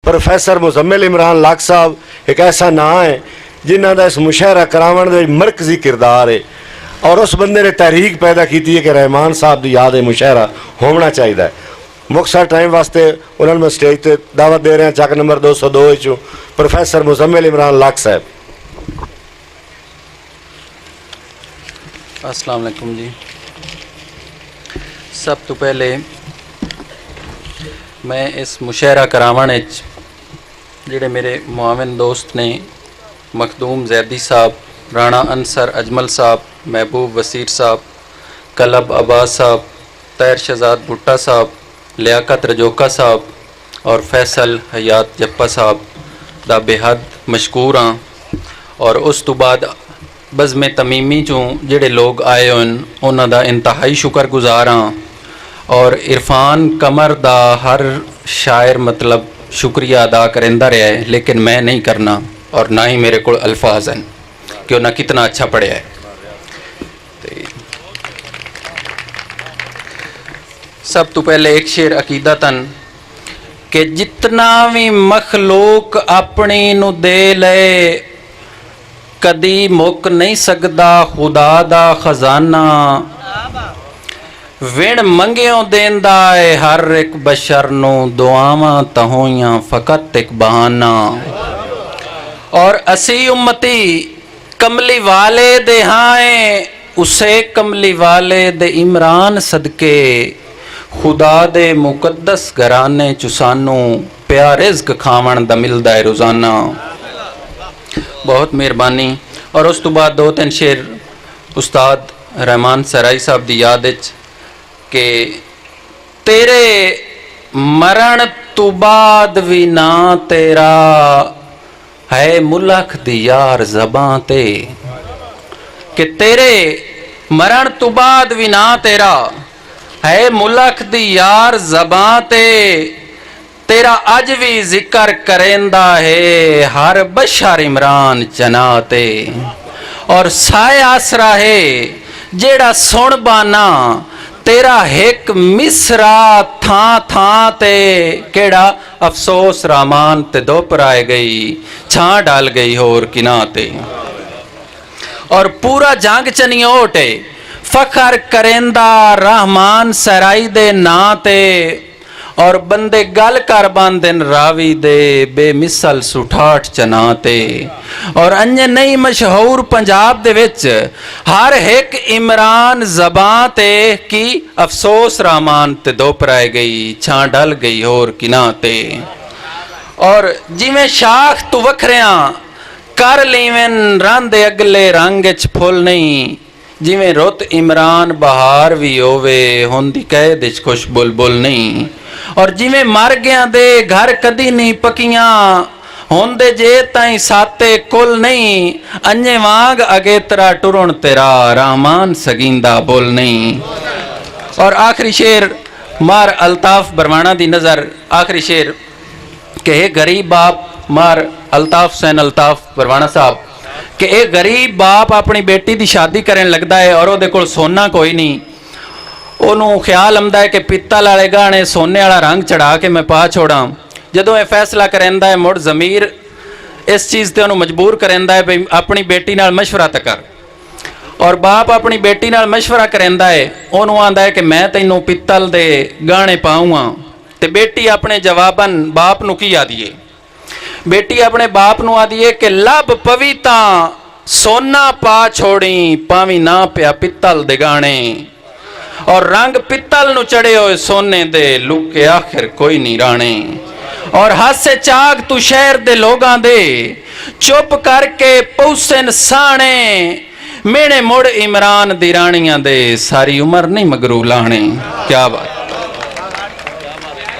Professor Muzammil Imran lakh साहब एक ऐसा नाम है जिन्हों का इस मुशायरा करावन दे मरकजी किरदार है और उस बंदे ने तहरीक पैदा की है कि रहमान साहब की याद है मुशायरा होना चाहिए। मुख्तसर टाइम वास्ते उन्होंने मैं स्टेज पर दावत दे रहे हैं चक नंबर 202 चो प्रोफैसर मुजम्मिल इमरान लाख साहब। अस्सलाम वालेकुम जी। सब तो पहले मैं इस मुशायरा करावन जिहड़े मेरे मुआविन दोस्त ने मखदूम जैदी साहब, राणा अंसर अजमल साहब, महबूब वसीर साहब, कलब अब्बास साहब, तैर शहजाद भुट्टा साहब, लियाकत रजोका साहब और फैसल हयात जप्पा साहब दा बेहद मशकूर हाँ। और उस तो बाद बज़्म तमीमी चों जिहड़े लोग आए होन उन्हां दा इंतहाई शुक्रगुजार हाँ। और इरफान कमर दा हर शायर मतलब शुक्रिया अदा करेंदा रहा है, लेकिन मैं नहीं करना और ना ही मेरे को अल्फाज हैं कि उन्हें कितना अच्छा पढ़िया है। सब तो पहले एक शेर अकीदतन कि जितना भी मखलूक अपनी नू दे ले कदी मुक नहीं सकदा खुदा दा खजाना। विण मंगियों देंदा है हर एक बशर नू दुआवां तहोइयां फकत एक बहाना। और असी उम्मती कमली वाले दे हाए उसे कमली वाले दे इमरान सदके खुदा दे मुकद्दस घराने चु सानू प्यार रिज़्क खावन दा मिलदा है रोज़ाना। बहुत मेहरबानी। और उस तो बाद 2-3 शेर उस्ताद रहमान सराई साहब दी याद विच कि तेरे मरण तो बाद भी ना तेरा है मुलख दी यार ज़बां ते। कि तेरे मरण तो बाद भी ना तेरा है मुलख दी यार ज़बां ते। तेरा अज भी जिक्र करेंदा है हर बशर इमरान जनाते। और साए आसरा है जेड़ा सुन बाना तेरा एक मिसरा थां थां ते। केड़ा अफसोस रामान ते दोपराए गई छां डाल गई होर किना ते। और पूरा जंग चनियोटे फखर करेंदा रहमान सराई दे ना ते। और बंदे गल कर बांधन रावी दे बेमिसल सुठाठ चनाते। और अन्य नहीं मशहूर पंजाब दे विच हर एक इमरान ज़बां ते की अफसोस रामान ते दोपराए गई छां डल गई होर किना ते। और जिवें शाख तू वखरियां कर लीवें रंद अगले रंग च फुल नहीं। जिवें रुत इमरान बहार भी होवे हुंदी कैद च खुश बुलबुल नहीं। और जिवें मर गया दे घर कदी नहीं पकियां होंदे जे ताई साते कुल नहीं। अन्य वांग अगेतरा टुरन तेरा रहमान सगींदा बोल नहीं। और आखिरी शेर मार अल्ताफ बरवाना दी नज़र आखिरी शेर कि गरीब बाप मार अल्ताफ हुसैन अल्ताफ बरवाना साहब कि एक गरीब बाप अपनी बेटी की शादी करन लगता है और वो कोल सोना कोई नहीं। उन्होंने ख्याल आंदा है कि पित्तल वाले गहने सोने वाला रंग चढ़ा के मैं पा छोड़ा। जदों यह फैसला करेंदा है मुड़ ज़मीर इस चीज़ से उन्होंने मजबूर करेंदा है भाई अपनी बेटी नाल मशवरा तो कर। और बाप अपनी बेटी नाल मशवरा करेंदा है उन्होंने आंदा है कि मैं तैनूं पित्तल दे गहने पाऊँगा। तो बेटी अपने जवाबन बाप नूं की आदीए। बेटी अपने बाप नूं आदीए कि लब पविता सोना पा छोड़ी पावी ना पिया पित्तल दे गाने। और रंग पित्तल नूं चढ़े होए सोने दे लुके आखिर कोई नहीं राणे। और हासे चाग तू शहर दे लोगां दे चुप करके पौसन साणे। मेने मुड़ इमरान दी रानियां दे सारी उम्र नहीं मगरू लाने। क्या बात।